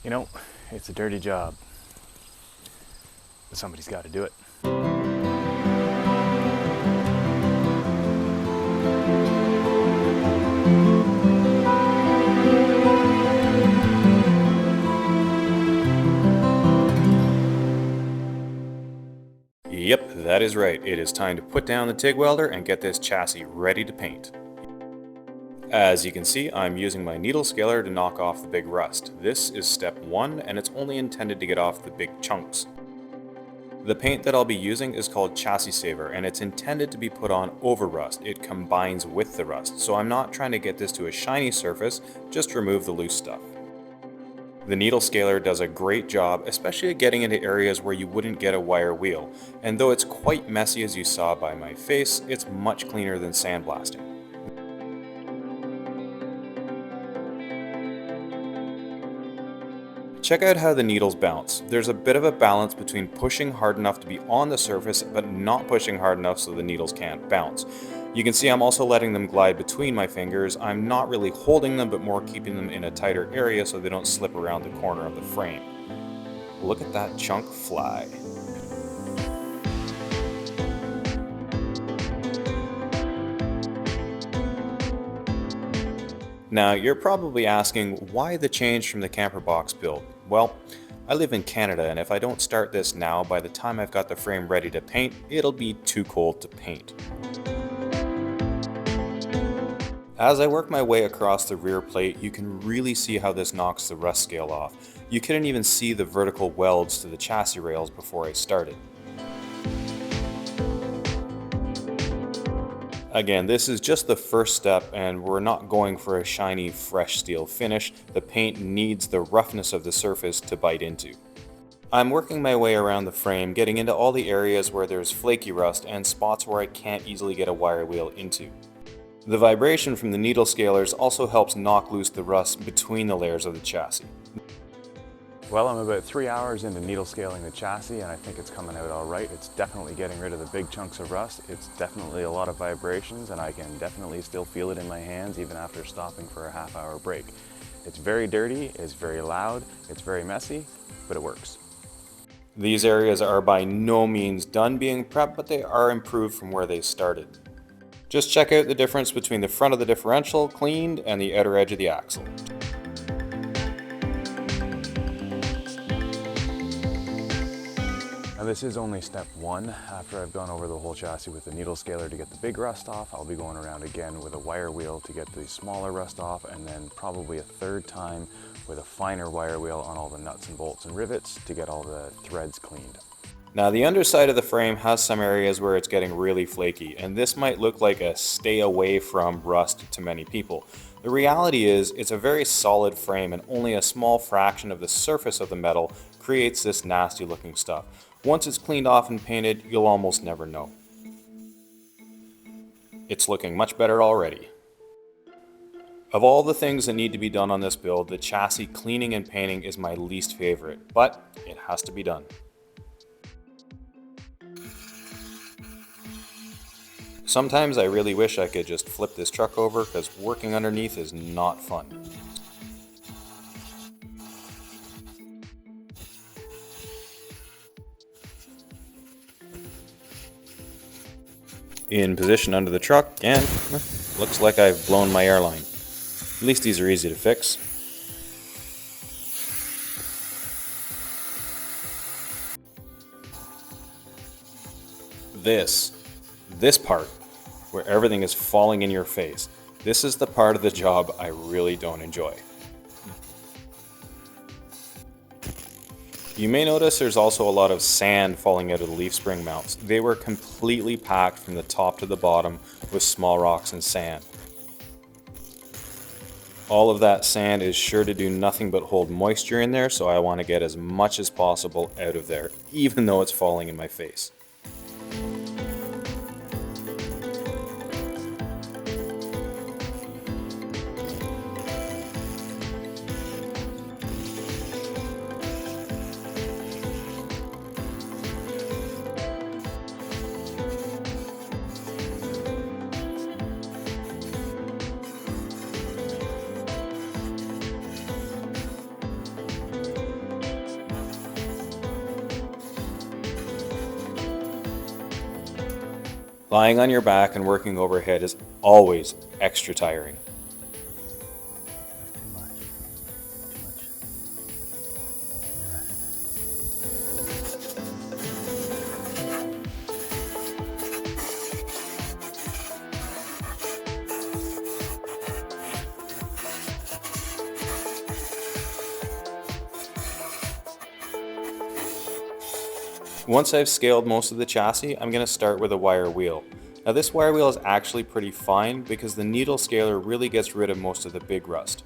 You know, it's a dirty job, but somebody's got to do it. Yep, that is right. It is time to put down the TIG welder and get this chassis ready to paint. As you can see, I'm using my needle scaler to knock off the big rust. This is step 1 and it's only intended to get off the big chunks. The paint that I'll be using is called Chassis Saver and it's intended to be put on over rust. It combines with the rust, so I'm not trying to get this to a shiny surface, just remove the loose stuff. The needle scaler does a great job, especially at getting into areas where you wouldn't get a wire wheel, and though it's quite messy as you saw by my face, it's much cleaner than sandblasting. Check out how the needles bounce. There's a bit of a balance between pushing hard enough to be on the surface, but not pushing hard enough so the needles can't bounce. You can see I'm also letting them glide between my fingers. I'm not really holding them, but more keeping them in a tighter area so they don't slip around the corner of the frame. Look at that chunk fly. Now, you're probably asking, why the change from the camper box build? Well, I live in Canada, and if I don't start this now, by the time I've got the frame ready to paint, it'll be too cold to paint. As I work my way across the rear plate, you can really see how this knocks the rust scale off. You couldn't even see the vertical welds to the chassis rails before I started. Again, this is just the first step and we're not going for a shiny, fresh steel finish. The paint needs the roughness of the surface to bite into. I'm working my way around the frame, getting into all the areas where there's flaky rust and spots where I can't easily get a wire wheel into. The vibration from the needle scalers also helps knock loose the rust between the layers of the chassis. Well, I'm about 3 hours into needle scaling the chassis and I think it's coming out all right. It's definitely getting rid of the big chunks of rust. It's definitely a lot of vibrations and I can definitely still feel it in my hands even after stopping for a half-hour break. It's very dirty, it's very loud, it's very messy, but it works. These areas are by no means done being prepped, but they are improved from where they started. Just check out the difference between the front of the differential cleaned and the outer edge of the axle. Now this is only step 1. After I've gone over the whole chassis with the needle scaler to get the big rust off, I'll be going around again with a wire wheel to get the smaller rust off, and then probably a third time with a finer wire wheel on all the nuts and bolts and rivets to get all the threads cleaned. Now the underside of the frame has some areas where it's getting really flaky, and this might look like a stay away from rust to many people. The reality is it's a very solid frame and only a small fraction of the surface of the metal creates this nasty looking stuff. Once it's cleaned off and painted, you'll almost never know. It's looking much better already. Of all the things that need to be done on this build, the chassis cleaning and painting is my least favorite, but it has to be done. Sometimes I really wish I could just flip this truck over because working underneath is not fun. In position under the truck, and looks like I've blown my airline. At least these are easy to fix. This part, where everything is falling in your face, this is the part of the job I really don't enjoy. You may notice there's also a lot of sand falling out of the leaf spring mounts. They were completely packed from the top to the bottom with small rocks and sand. All of that sand is sure to do nothing but hold moisture in there, so I want to get as much as possible out of there, even though it's falling in my face. Lying on your back and working overhead is always extra tiring. That's too much. Too much. Once I've scaled most of the chassis, I'm going to start with a wire wheel. Now this wire wheel is actually pretty fine because the needle scaler really gets rid of most of the big rust.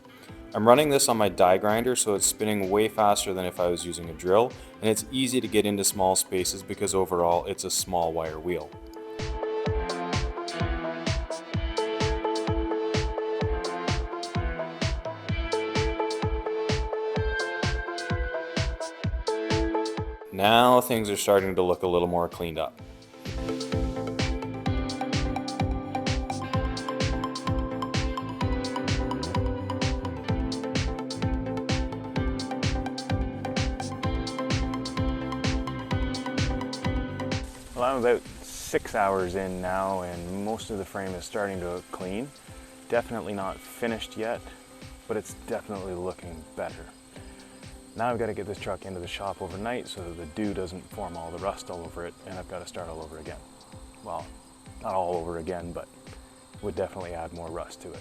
I'm running this on my die grinder, so it's spinning way faster than if I was using a drill, and it's easy to get into small spaces because overall it's a small wire wheel. Now things are starting to look a little more cleaned up. Well, I'm about 6 hours in now and most of the frame is starting to look clean. Definitely not finished yet, but it's definitely looking better. Now I've got to get this truck into the shop overnight so that the dew doesn't form all the rust all over it, and I've got to start all over again. Well, not all over again, but would definitely add more rust to it.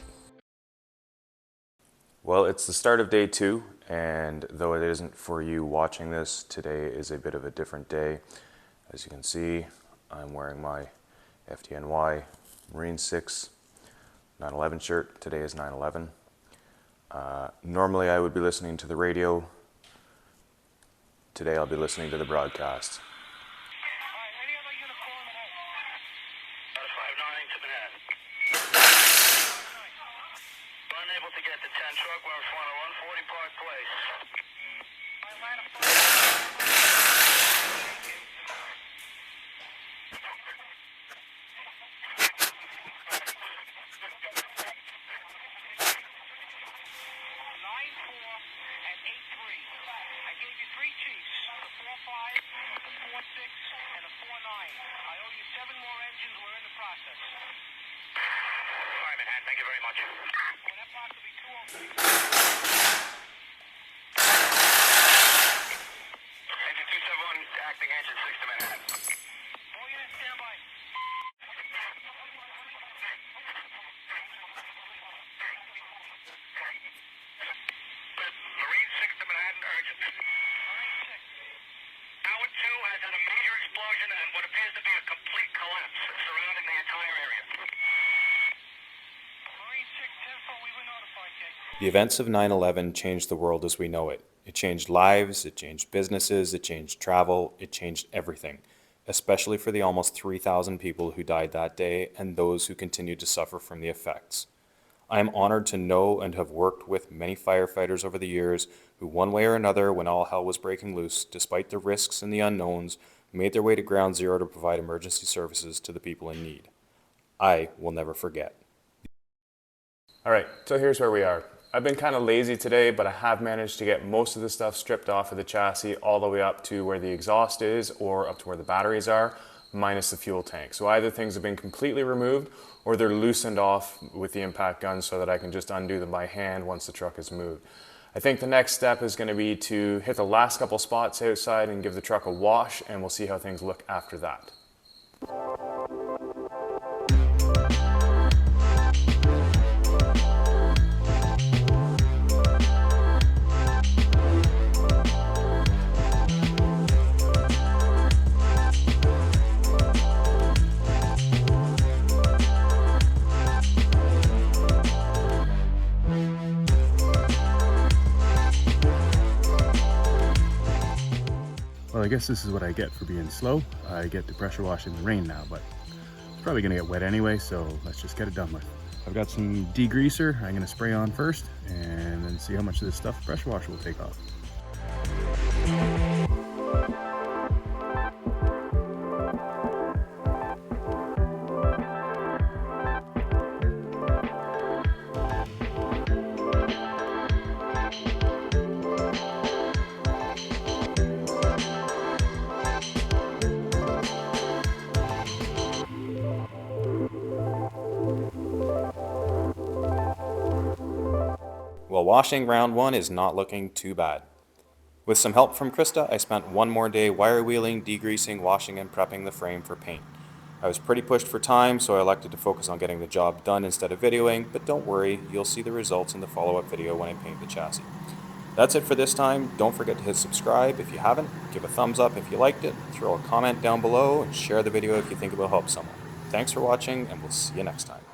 Well, it's the start of day 2, and though it isn't for you watching this, today is a bit of a different day. As you can see, I'm wearing my FDNY Marine 6 9/11 shirt. Today is 9/11. Normally I would be listening to the radio. Today I'll be listening to the broadcast. Unable to get the 10 truck, we're in front of 140 Park Place. I gave you 3 chiefs, the 4-5, the 4-6, and the 4-9. I owe you 7 more engines. We're in the process. All right, Manhattan, thank you very much. Well, that box will be 2 Engine 271, acting engine 6 to Manhattan. All units, stand by. Marine 6 to Manhattan, urgent. Marine 6. Tower 2 has had a major explosion and what appears to be a complete collapse surrounding the entire area. Marine 6, 10-4, we were notified, Jake. The events of 9/11 changed the world as we know it. It changed lives, it changed businesses, it changed travel, it changed everything, especially for the almost 3,000 people who died that day and those who continued to suffer from the effects. I am honored to know and have worked with many firefighters over the years who, one way or another, when all hell was breaking loose, despite the risks and the unknowns, made their way to ground zero to provide emergency services to the people in need. I will never forget. All right, so here's where we are. I've been kind of lazy today, but I have managed to get most of the stuff stripped off of the chassis all the way up to where the exhaust is or up to where the batteries are, minus the fuel tank. So either things have been completely removed or they're loosened off with the impact gun so that I can just undo them by hand once the truck is moved. I think the next step is going to be to hit the last couple spots outside and give the truck a wash, and we'll see how things look after that. Well, I guess this is what I get for being slow. I get to pressure wash in the rain now, but it's probably gonna get wet anyway, so let's just get it done with. I've got some degreaser I'm gonna spray on first and then see how much of this stuff the pressure washer will take off. Well, washing round 1 is not looking too bad. With some help from Krista, I spent one more day wire wheeling, degreasing, washing and prepping the frame for paint. I was pretty pushed for time, so I elected to focus on getting the job done instead of videoing, but don't worry, you'll see the results in the follow-up video when I paint the chassis. That's it for this time. Don't forget to hit subscribe if you haven't, give a thumbs up if you liked it, throw a comment down below, and share the video if you think it will help someone. Thanks for watching, and we'll see you next time.